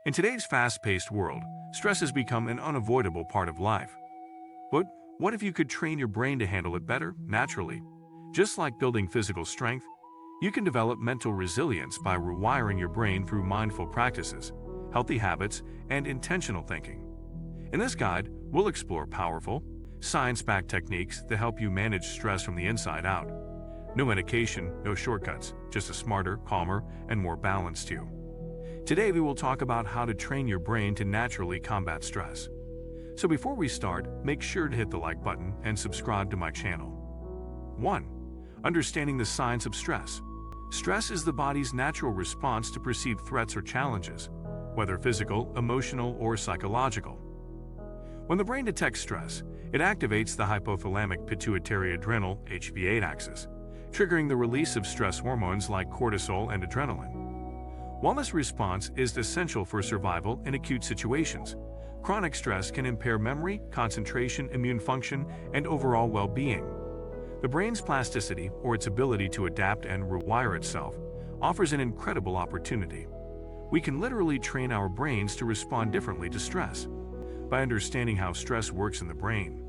In today's fast-paced world, stress has become an unavoidable part of life. But what if you could train your brain to handle it better, naturally? Just like building physical strength, you can develop mental resilience by rewiring your brain through mindful practices, healthy habits, and intentional thinking. In this guide, we'll explore powerful, science-backed techniques that help you manage stress from the inside out. No medication, no shortcuts, just a smarter, calmer, and more balanced you. Today we will talk about how to train your brain to naturally combat stress. So before we start, make sure to hit the like button and subscribe to my channel. 1. Understanding the science of stress. Stress is the body's natural response to perceived threats or challenges, whether physical, emotional, or psychological. When the brain detects stress, it activates the hypothalamic pituitary adrenal HPA axis, triggering the release of stress hormones like cortisol and adrenaline. While this response is essential for survival in acute situations, chronic stress can impair memory, concentration, immune function, and overall well-being. The brain's plasticity, or its ability to adapt and rewire itself, offers an incredible opportunity. We can literally train our brains to respond differently to stress. By understanding how stress works in the brain,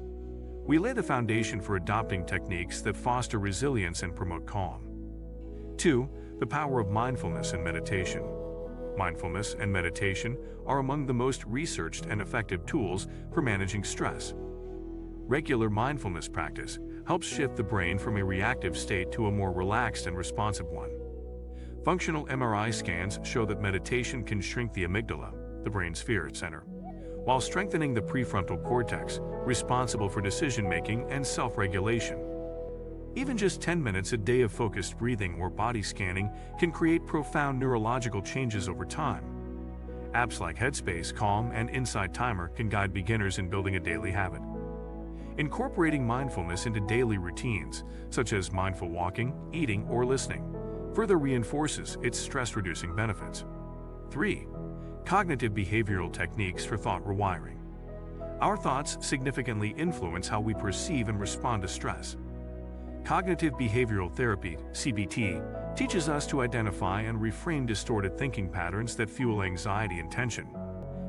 we lay the foundation for adopting techniques that foster resilience and promote calm. 2. The power of mindfulness and meditation. Mindfulness and meditation are among the most researched and effective tools for managing stress. Regular mindfulness practice helps shift the brain from a reactive state to a more relaxed and responsive one. Functional MRI scans show that meditation can shrink the amygdala, the brain's fear center, while strengthening the prefrontal cortex, responsible for decision-making and self-regulation. Even just 10 minutes a day of focused breathing or body scanning can create profound neurological changes over time. Apps like Headspace, Calm, and Insight Timer can guide beginners in building a daily habit. Incorporating mindfulness into daily routines, such as mindful walking, eating, or listening, further reinforces its stress-reducing benefits. 3. Cognitive behavioral techniques for thought rewiring. Our thoughts significantly influence how we perceive and respond to stress. Cognitive behavioral therapy, CBT, teaches us to identify and reframe distorted thinking patterns that fuel anxiety and tension.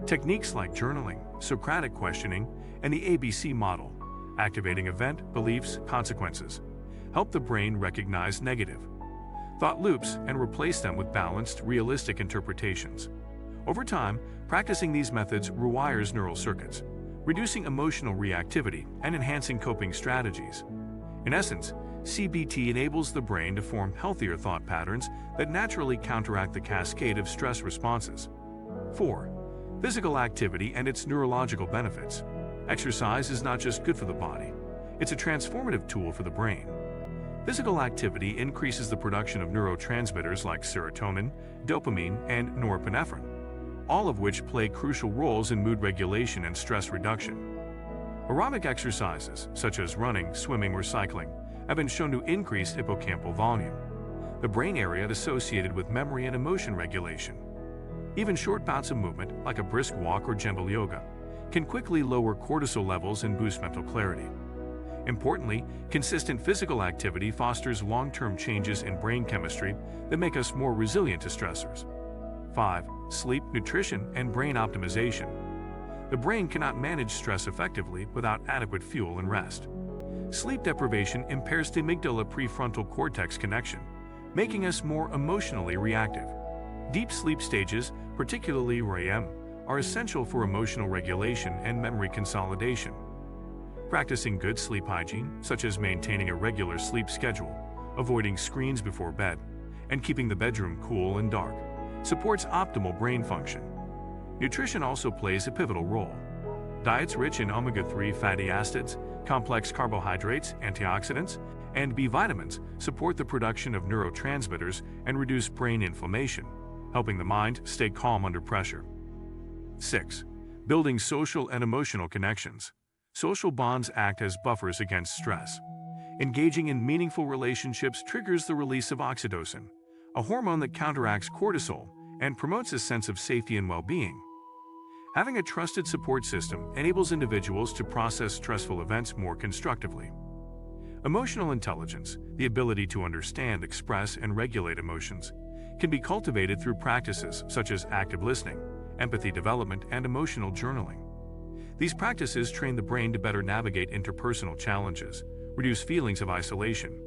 Techniques like journaling, Socratic questioning, and the ABC model, activating event, beliefs, consequences, help the brain recognize negative thought loops and replace them with balanced, realistic interpretations. Over time, practicing these methods rewires neural circuits, reducing emotional reactivity and enhancing coping strategies. In essence, CBT enables the brain to form healthier thought patterns that naturally counteract the cascade of stress responses. 4. Physical activity and its neurological benefits. Exercise is not just good for the body, it's a transformative tool for the brain. Physical activity increases the production of neurotransmitters like serotonin, dopamine, and norepinephrine, all of which play crucial roles in mood regulation and stress reduction. Aerobic exercises, such as running, swimming, or cycling, have been shown to increase hippocampal volume, the brain area associated with memory and emotion regulation. Even short bouts of movement, like a brisk walk or gentle yoga, can quickly lower cortisol levels and boost mental clarity. Importantly, consistent physical activity fosters long-term changes in brain chemistry that make us more resilient to stressors. 5. Sleep, nutrition, and brain optimization. The brain cannot manage stress effectively without adequate fuel and rest. Sleep deprivation impairs the amygdala-prefrontal cortex connection, making us more emotionally reactive. Deep sleep stages, particularly REM, are essential for emotional regulation and memory consolidation. Practicing good sleep hygiene, such as maintaining a regular sleep schedule, avoiding screens before bed, and keeping the bedroom cool and dark, supports optimal brain function. Nutrition also plays a pivotal role. Diets rich in omega-3 fatty acids, complex carbohydrates, antioxidants, and B vitamins support the production of neurotransmitters and reduce brain inflammation, helping the mind stay calm under pressure. 6. Building social and emotional connections. Social bonds act as buffers against stress. Engaging in meaningful relationships triggers the release of oxytocin, a hormone that counteracts cortisol and promotes a sense of safety and well-being. Having a trusted support system enables individuals to process stressful events more constructively. Emotional intelligence, the ability to understand, express, and regulate emotions, can be cultivated through practices such as active listening, empathy development, and emotional journaling. These practices train the brain to better navigate interpersonal challenges, reduce feelings of isolation,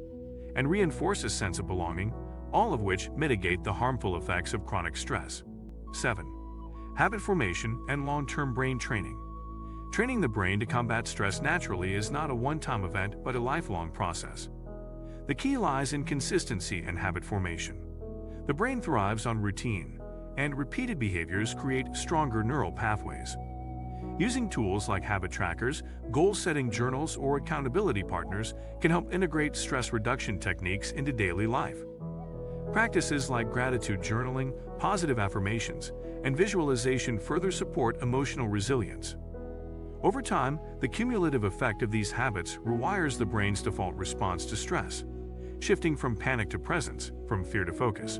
and reinforce a sense of belonging, all of which mitigate the harmful effects of chronic stress. 7. Habit formation and long-term brain training. Training the brain to combat stress naturally is not a one-time event but a lifelong process. The key lies in consistency and habit formation. The brain thrives on routine, and repeated behaviors create stronger neural pathways. Using tools like habit trackers, goal-setting journals, or accountability partners can help integrate stress reduction techniques into daily life. Practices like gratitude journaling, positive affirmations, and visualization further support emotional resilience. Over time, the cumulative effect of these habits rewires the brain's default response to stress, shifting from panic to presence, from fear to focus.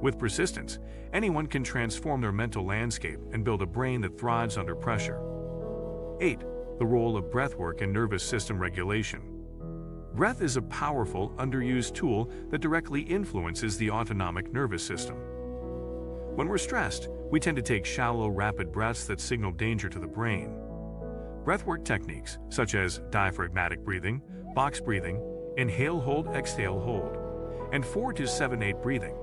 With persistence, anyone can transform their mental landscape and build a brain that thrives under pressure. 8. The role of breathwork in nervous system regulation. Breath is a powerful, underused tool that directly influences the autonomic nervous system. When we're stressed, we tend to take shallow, rapid breaths that signal danger to the brain. Breathwork techniques, such as diaphragmatic breathing, box breathing, inhale, hold, exhale, hold, and 4 to 7-8 breathing,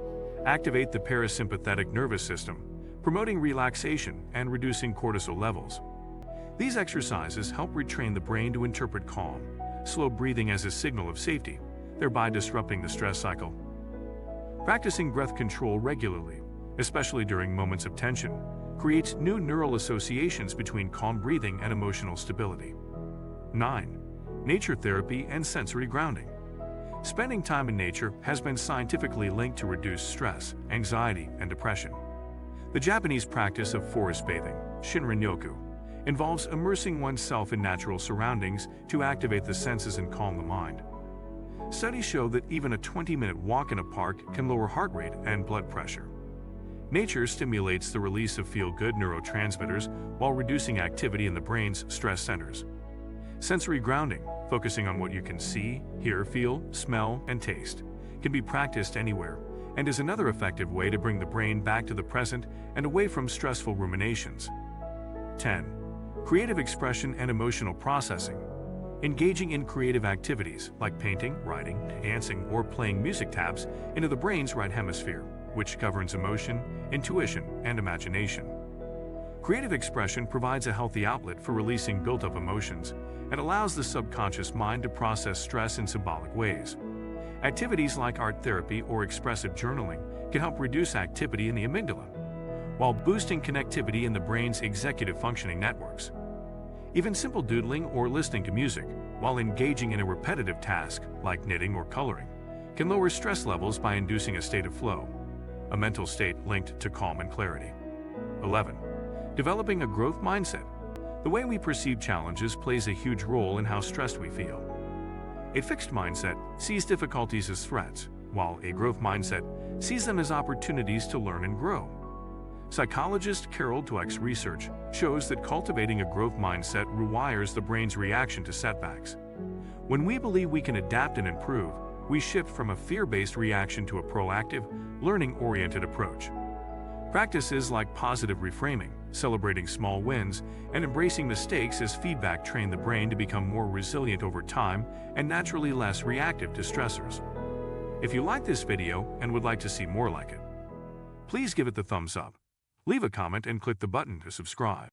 activate the parasympathetic nervous system, promoting relaxation and reducing cortisol levels. These exercises help retrain the brain to interpret calm, slow breathing as a signal of safety, thereby disrupting the stress cycle. Practicing breath control regularly, especially during moments of tension, creates new neural associations between calm breathing and emotional stability. 9. Nature therapy and sensory grounding. Spending time in nature has been scientifically linked to reduced stress, anxiety, and depression. The Japanese practice of forest bathing, Shinrin-yoku, involves immersing oneself in natural surroundings to activate the senses and calm the mind. Studies show that even a 20-minute walk in a park can lower heart rate and blood pressure. Nature stimulates the release of feel-good neurotransmitters while reducing activity in the brain's stress centers. Sensory grounding, focusing on what you can see, hear, feel, smell, and taste, can be practiced anywhere and is another effective way to bring the brain back to the present and away from stressful ruminations. 10. Creative expression and emotional processing. Engaging in creative activities like painting, writing, dancing, or playing music taps into the brain's right hemisphere, which governs emotion, intuition, and imagination. Creative expression provides a healthy outlet for releasing built-up emotions and allows the subconscious mind to process stress in symbolic ways. Activities like art therapy or expressive journaling can help reduce activity in the amygdala, while boosting connectivity in the brain's executive functioning networks. Even simple doodling or listening to music, while engaging in a repetitive task like knitting or coloring, can lower stress levels by inducing a state of flow, a mental state linked to calm and clarity. 11. Developing a growth mindset. The way we perceive challenges plays a huge role in how stressed we feel. A fixed mindset sees difficulties as threats, while a growth mindset sees them as opportunities to learn and grow. Psychologist Carol Dweck's research shows that cultivating a growth mindset rewires the brain's reaction to setbacks. When we believe we can adapt and improve, we shift from a fear-based reaction to a proactive, learning-oriented approach. Practices like positive reframing, celebrating small wins, and embracing mistakes as feedback train the brain to become more resilient over time and naturally less reactive to stressors. If you like this video and would like to see more like it, please give it the thumbs up, leave a comment, and click the button to subscribe.